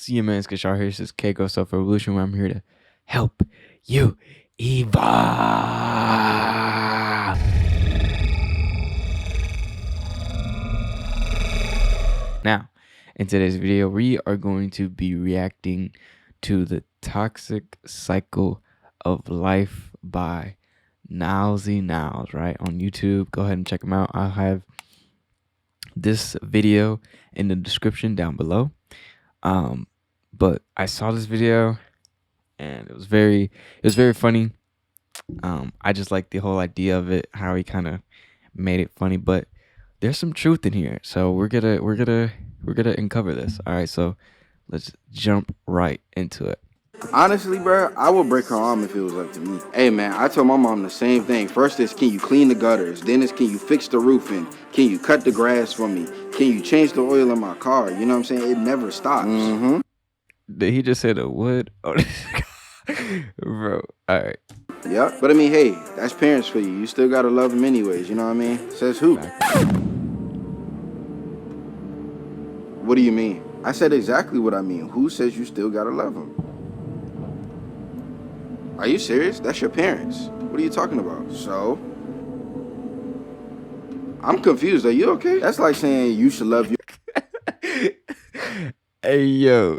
see you, man. It's Kishar here. This is Keiko Self Revolution, where I'm here to help you evolve. Now, in today's video, we are going to be reacting to the Toxic Cycle of Life by Nileseyy Niles, right? On YouTube. Go ahead and check him out. I'll have this video in the description down below. But I saw this video and it was very funny. I just like the whole idea of it, how he kind of made it funny, but there's some truth in here. So we're gonna uncover this. All right, so let's jump right into it. Honestly, bro, I would break her arm if it was up to me. Hey, man, I told my mom the same thing. First is, can you clean the gutters? Then is, can you fix the roofing? Can you cut the grass for me? Can you change the oil in my car? You know what I'm saying? It never stops. Did he just say the wood? Oh, bro, all right. Yeah, but I mean, hey, that's parents for you. You still gotta love them anyways, you know what I mean? Says who? What do you mean? I said exactly what I mean. Who says you still gotta love them? Are you serious? That's your parents. What are you talking about? So? I'm confused. Are you okay? That's like saying you should love your... Hey, yo.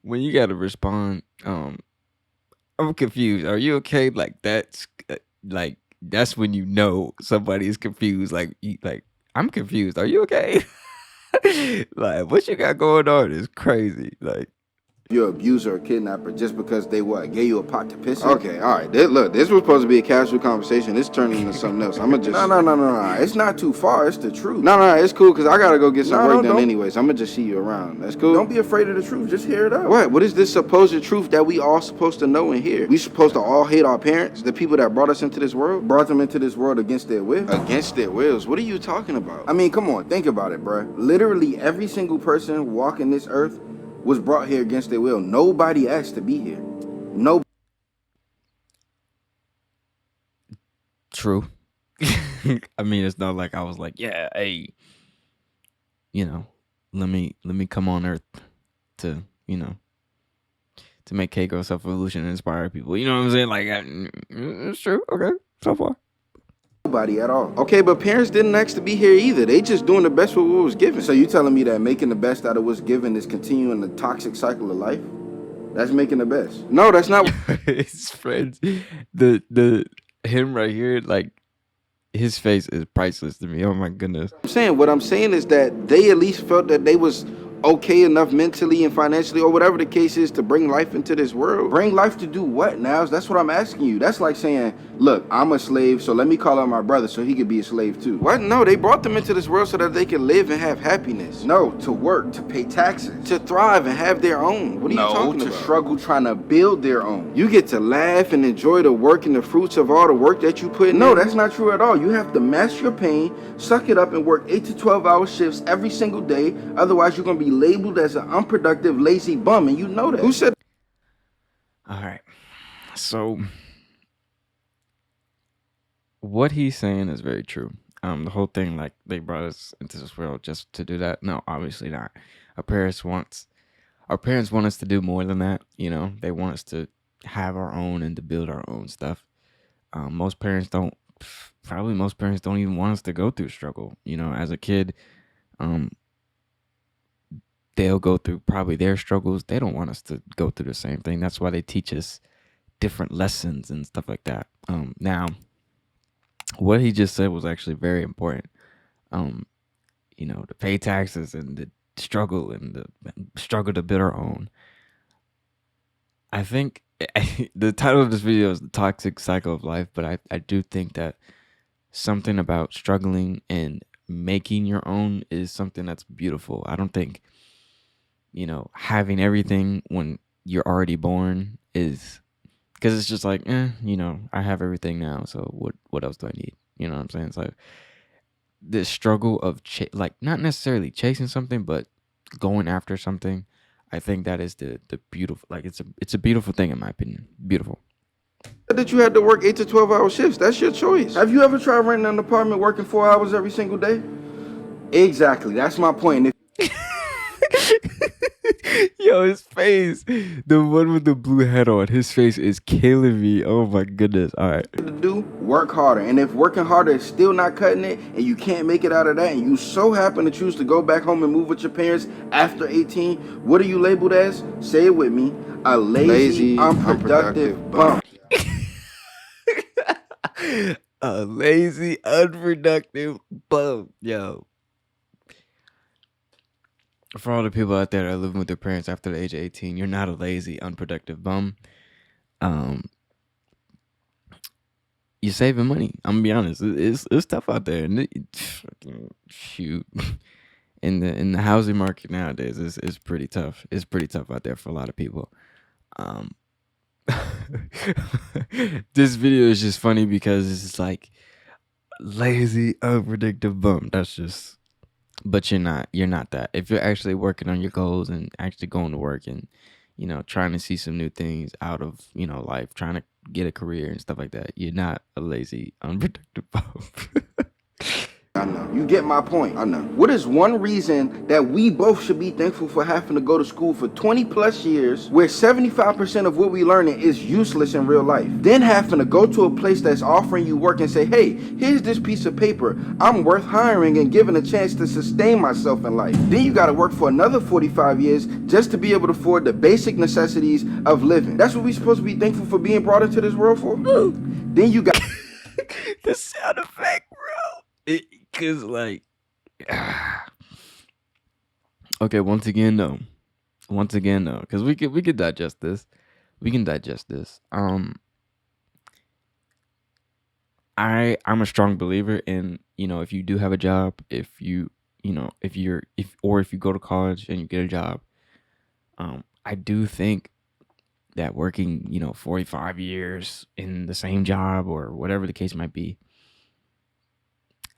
When you gotta respond, I'm confused. Are you okay? Like that's when you know somebody is confused. Like I'm confused. Are you okay? Like what you got going on is crazy. Like your abuser or kidnapper just because they what? Gave you a pot to piss in? Okay, all right. Look, this was supposed to be a casual conversation. It's turning into something else. I'ma just... No. It's not too far. It's the truth. No, it's cool because I gotta go get some work done anyways. I'ma just see you around. That's cool. Don't be afraid of the truth. Just hear it out. What is this supposed truth that we all supposed to know and hear? We supposed to all hate our parents? The people that brought us into this world? Brought them into this world against their will? Against their wills? What are you talking about? I mean, come on. Think about it, bruh. Literally every single person walking this earth was brought here against their will. Nobody asked to be here. No. True. I mean, it's not like I was like, yeah, hey, you know, let me come on earth to, you know, to make Keiko Self Revolution and inspire people. You know what I'm saying? Like, it's true. Okay, so far. Nobody at all. Okay, but parents didn't ask to be here either. They just doing the best with what was given. So you telling me that making the best out of what's given is continuing the toxic cycle of life? That's making the best. No, that's not. His friends, him right here, like his face is priceless to me. Oh my goodness. What I'm saying is that they at least felt that they was okay enough mentally and financially or whatever the case is to bring life into this world. Bring life to do what, Niles? That's what I'm asking you. That's like saying, look, I'm a slave, so let me call out my brother so he could be a slave too. What? No, they brought them into this world so that they could live and have happiness. No, to work, to pay taxes, to thrive and have their own. What are you talking about? No, to struggle trying to build their own. You get to laugh and enjoy the work and the fruits of all the work that you put in. No, that's not true at all. You have to mask your pain, suck it up and work 8 to 12 hour shifts every single day. Otherwise, you're going to be labeled as an unproductive, lazy bum, and you know that. Who said? All right, so what he's saying is very true. The whole thing, like they brought us into this world just to do that. No, obviously not. Our parents want us to do more than that. You know, they want us to have our own and to build our own stuff. Most parents don't even want us to go through struggle. You know, as a kid, they'll go through probably their struggles. They don't want us to go through the same thing. That's why they teach us different lessons and stuff like that. Now, what he just said was actually very important. You know, to pay taxes and the struggle to build our own. I think the title of this video is The Toxic Cycle of Life, but I do think that something about struggling and making your own is something that's beautiful. I don't think, you know, having everything when you're already born is, because it's just like, you know, I have everything now, so what else do I need? You know what I'm saying? It's like this struggle of like not necessarily chasing something, but going after something. I think that is the beautiful, like it's a beautiful thing in my opinion. Beautiful. That you had to work 8 to 12 hour shifts. That's your choice. Have you ever tried renting an apartment working 4 hours every single day? Exactly. That's my point. Yo, his face, the one with the blue hat on, his face is killing me. Oh my goodness. All right. To do, work harder. And if working harder is still not cutting it and you can't make it out of that and you so happen to choose to go back home and move with your parents after 18, what are you labeled as? Say it with me. A lazy, unproductive bum. A lazy, unproductive bum. Yo. For all the people out there that are living with their parents after the age of 18, you're not a lazy, unproductive bum. Um, you're saving money. I'm gonna be honest. It's tough out there, and shoot, in the housing market nowadays, is pretty tough. It's pretty tough out there for a lot of people. Um, this video is just funny because it's just like lazy, unpredictable bum. That's just, but you're not that. If you're actually working on your goals and actually going to work and trying to see some new things out of life, trying to get a career and stuff like that, you're not a lazy, unpredictable bum. I know. You get my point. I know. What is one reason that we both should be thankful for having to go to school for 20 plus years where 75% of what we learning is useless in real life? Then having to go to a place that's offering you work and say, hey, here's this piece of paper. I'm worth hiring and given a chance to sustain myself in life. Then you got to work for another 45 years just to be able to afford the basic necessities of living. That's what we supposed to be thankful for being brought into this world for? Then you got the sound effect, bro. Cause like, okay, once again though, because we could digest this. We can digest this. I'm a strong believer in if you do have a job, if you if you go to college and you get a job, I do think that working 45 years in the same job or whatever the case might be,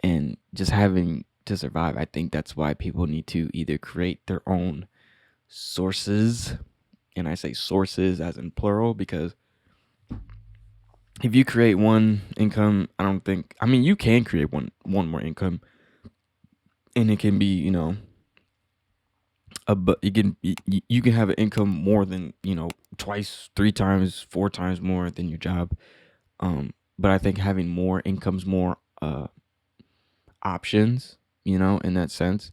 and just having to survive, I think that's why people need to either create their own sources, and I say sources as in plural, because if you create one income, you can create one more income, and it can be but you can have an income more than twice, 3 times, 4 times more than your job. But I think having more incomes, more options, in that sense,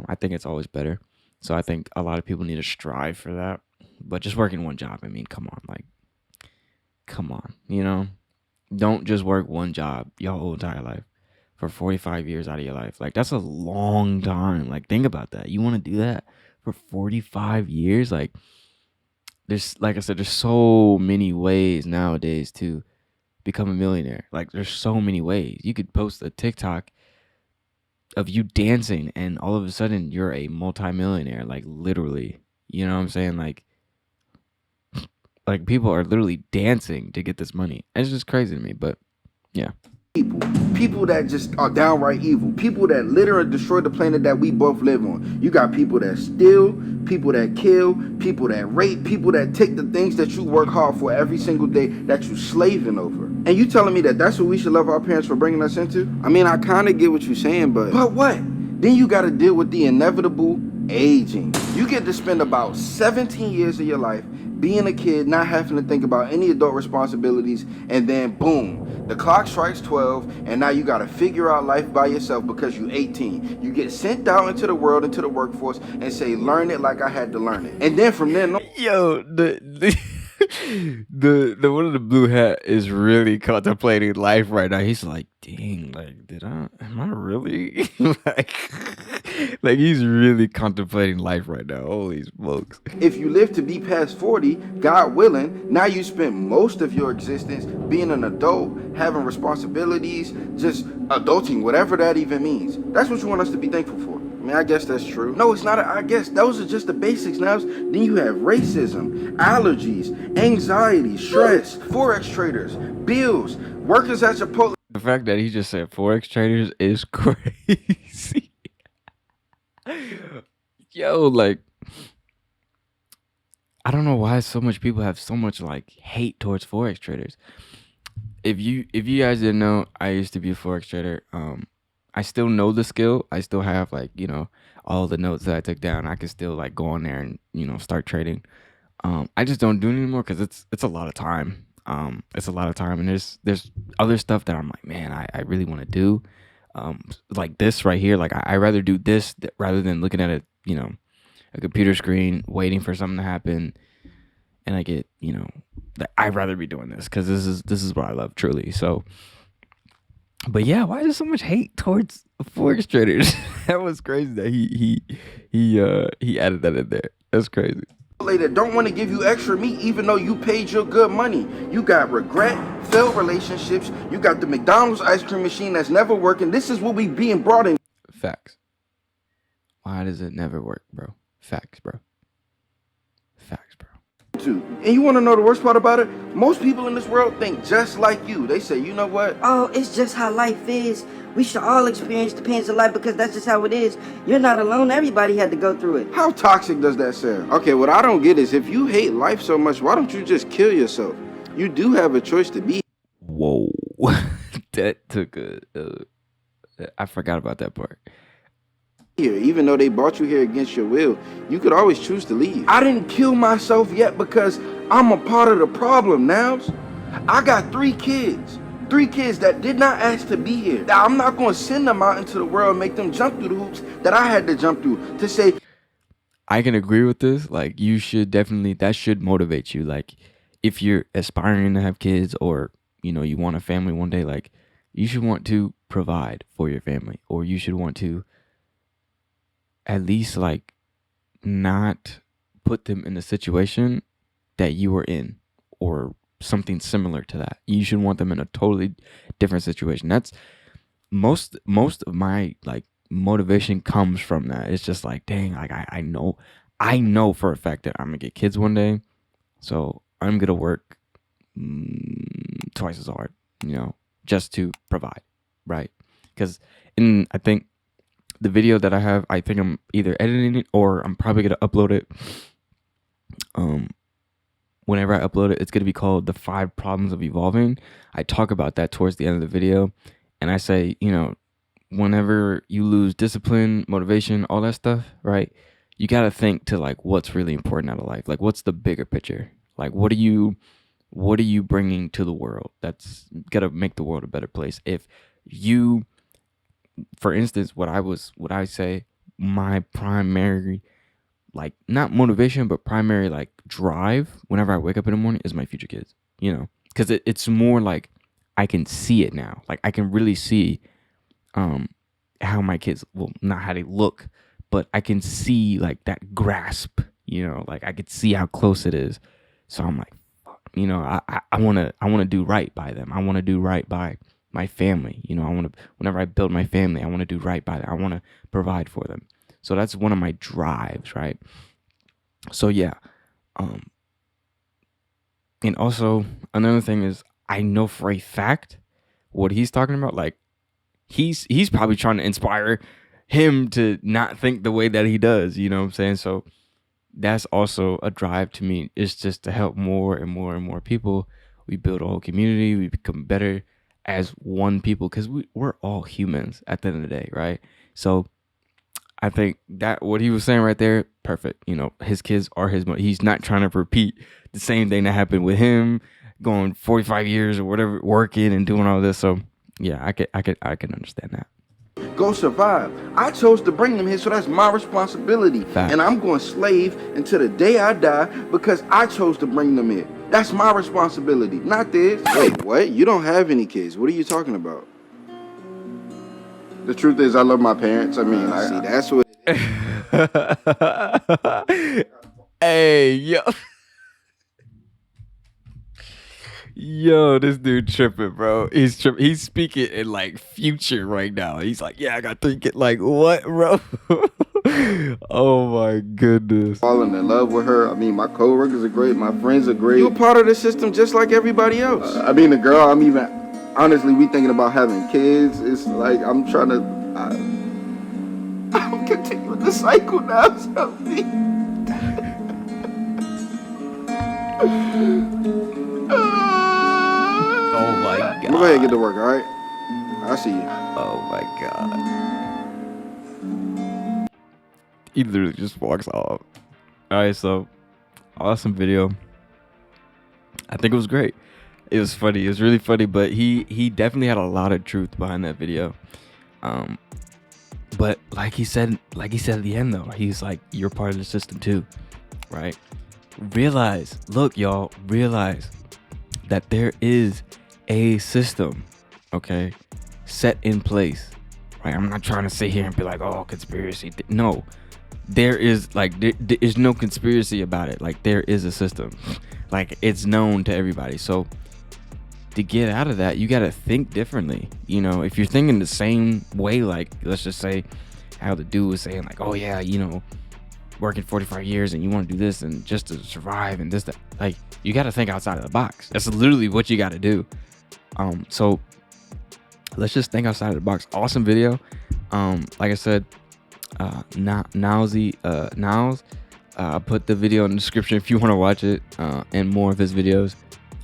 I think it's always better. So I think a lot of people need to strive for that. But just working one job, come on, don't just work one job your whole entire life for 45 years out of your life. Like, that's a long time. Like, think about that. You want to do that for 45 years? Like I said, there's so many ways nowadays to become a millionaire. Like, there's so many ways. You could post a TikTok of you dancing and all of a sudden you're a multimillionaire, like, literally. You know what I'm saying? Like people are literally dancing to get this money. It's just crazy to me, but yeah. people that just are downright evil, people that literally destroy the planet that we both live on. You got people that steal, people that kill, people that rape, people that take the things that you work hard for every single day that you slaving over. And you telling me that that's what we should love our parents for bringing us into? I mean, I kind of get what you're saying, but what? Then you got to deal with the inevitable aging. You get to spend about 17 years of your life being a kid, not having to think about any adult responsibilities, and then boom, the clock strikes 12, and now you got to figure out life by yourself because you're 18. You get sent out into the world, into the workforce, and say, learn it like I had to learn it. And then from then on, yo, the one of the blue hat is really contemplating life right now. He's like, dang, like, am I really like he's really contemplating life right now. Holy smokes. if you live to be past 40, God willing, now you spend most of your existence being an adult, having responsibilities, just adulting, whatever that even means. That's what you want us to be thankful for. I mean, I guess that's true. No, it's not. I guess those are just the basics now. Then you have racism, allergies, anxiety, stress, Forex traders, bills, workers at Chipotle. The fact that he just said Forex traders is crazy. Yo, like, I don't know why so much people have so much like hate towards Forex traders. If you guys didn't know, I used to be a Forex trader. I still know the skill. I still have like, all the notes that I took down. I can still like go on there and, start trading. I just don't do it anymore because it's a lot of time. It's a lot of time, and there's other stuff that I'm like, man, I really want to do. Like this right here, like I rather do this rather than looking at a computer screen, waiting for something to happen, and I get, I'd rather be doing this because this is what I love truly. So, but yeah, why is there so much hate towards forex traders? That was crazy that he added that in there. That's crazy. That don't want to give you extra meat even though you paid your good money. You got regret, failed relationships, you got the McDonald's ice cream machine that's never working. This is what we being brought in. Facts. Why does it never work, bro? Facts, bro. Facts, bro. And you want to know the worst part about it? Most people in this world think just like you. They say, you know what? Oh, it's just how life is. We should all experience the pains of life because that's just how it is. You're not alone. Everybody had to go through it. How toxic does that sound? Okay, what I don't get is if you hate life so much, why don't you just kill yourself? You do have a choice to be. Whoa. That took I forgot about that part. Here, even though they brought you here against your will, you could always choose to leave. I didn't kill myself yet because I'm a part of the problem, Niles. I got 3 kids. 3 kids that did not ask to be here. Now, I'm not going to send them out into the world and make them jump through the hoops that I had to jump through to say. I can agree with this. Like, you should definitely, that should motivate you. Like, if you're aspiring to have kids or, you want a family one day, like, you should want to provide for your family, or you should want to at least like not put them in a situation that you were in or something similar to that. You should want them in a totally different situation. That's most of my like motivation comes from that. It's just like, dang, like I know for a fact that I'm gonna get kids one day, so I'm gonna work twice as hard, just to provide, right? Because I think the video that I have, I think I'm either editing it or I'm probably gonna upload it. Whenever I upload it, it's gonna be called "The 5 Problems of Evolving." I talk about that towards the end of the video, and I say, whenever you lose discipline, motivation, all that stuff, right? You gotta think to like what's really important out of life. Like, what's the bigger picture? Like, what are you bringing to the world that's gonna make the world a better place? If you, for instance, what I say, my primary, like, not motivation, but primary like drive whenever I wake up in the morning is my future kids, because it's more like I can see it now. Like, I can really see how my kids, well, not how they look, but I can see like that grasp, like I could see how close it is. So I'm like, fuck, I want to do right by them. I want to do right by my family. Whenever I build my family, I want to do right by them. I want to provide for them. So that's one of my drives, right? So yeah. And also another thing is, I know for a fact what he's talking about. Like, he's probably trying to inspire him to not think the way that he does, you know what I'm saying? So that's also a drive to me. It's just to help more and more and more people. We build a whole community. We become better as one people, because we're all humans at the end of the day, right? So I think that what he was saying right there, perfect. His kids are his money. He's not trying to repeat the same thing that happened with him, going 45 years or whatever, working and doing all this. So yeah, I can understand that. Go survive. I chose to bring them here, so that's my responsibility. Facts. And I'm going to slave until the day I die because I chose to bring them here. That's my responsibility, not theirs. Wait, what? You don't have any kids. What are you talking about? The truth is, I love my parents. I mean, see, that's what. Hey, yo. Yo, this dude tripping, bro. He's tripping. He's speaking in like future right now. He's like, yeah, I got 3 kids. Like, what, bro? Oh my goodness. Falling in love with her. I mean, my coworkers are great. My friends are great. You're part of the system just like everybody else. I mean, the girl I'm even, honestly, we thinking about having kids. It's like, I'm trying to, I'm continuing the cycle now. Help me. Oh my God. I'm gonna go ahead and get to work, all right? I see you. Oh my god. He literally just walks off. Alright, so awesome video. I think it was great. It was funny. It was really funny, but he definitely had a lot of truth behind that video. But like he said at the end though, he's like, you're part of the system too, right? Realize that there is a system, okay, set in place, right? I'm not trying to sit here and be like, oh, conspiracy. No, there is there is no conspiracy about it. Like, there is a system, like, it's known to everybody. So to get out of that, you got to think differently. You know, if you're thinking the same way, like, let's just say how the dude was saying, like, oh yeah, you know, working 45 years and you want to do this and just to survive and this, that, like, you got to think outside of the box. That's literally what you got to do. So let's just think outside of the box. Awesome video. Like I said, Nileseyy Niles, I put the video in the description if you want to watch it, and more of his videos.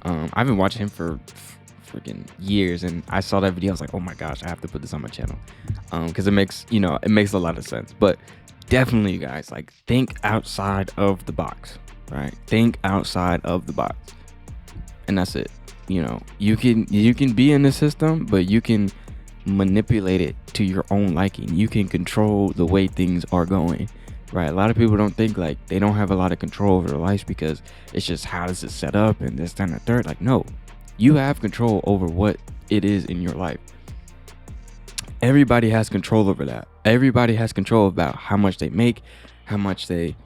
I've been watching him for freaking years, and I saw that video. I was like, oh my gosh, I have to put this on my channel, because it makes a lot of sense. But definitely, you guys, like, think outside of the box, right? Think outside of the box, and that's it. You know, you can be in the system, but you can manipulate it to your own liking. You can control the way things are going, right? A lot of people don't think, like, they don't have a lot of control over their lives because it's just, how does it set up and this, that, and the third. Like, no, you have control over what it is in your life. Everybody has control over that. Everybody has control about how much they make, how much they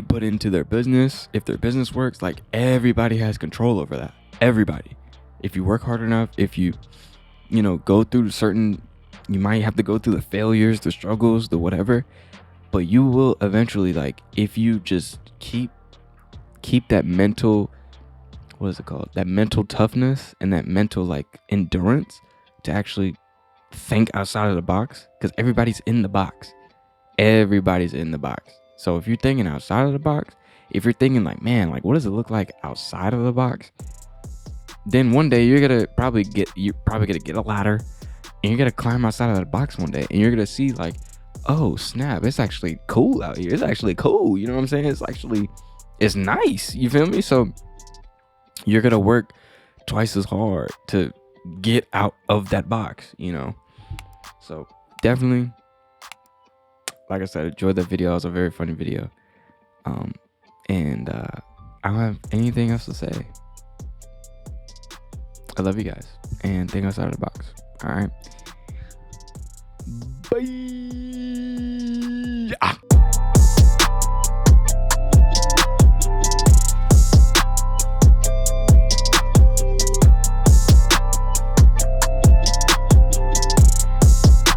put into their business. If their business works, like, everybody has control over that. Everybody. If you work hard enough, if you go through you might have to go through the failures, the struggles, the whatever, but you will eventually, like, if you just keep that mental, what is it called? That mental toughness and that mental, like, endurance to actually think outside of the box, because everybody's in the box. Everybody's in the box. So if you're thinking outside of the box, if you're thinking, like, man, like, what does it look like outside of the box? Then one day you're probably gonna get a ladder, and you're gonna climb outside of the box one day, and you're gonna see, like, oh snap, it's actually cool out here. It's actually cool. You know what I'm saying? It's nice. You feel me? So you're gonna work twice as hard to get out of that box, you know? So definitely, like I said, enjoyed that video. It was a very funny video. And I don't have anything else to say. I love you guys, and think outside of the box. All right. Bye.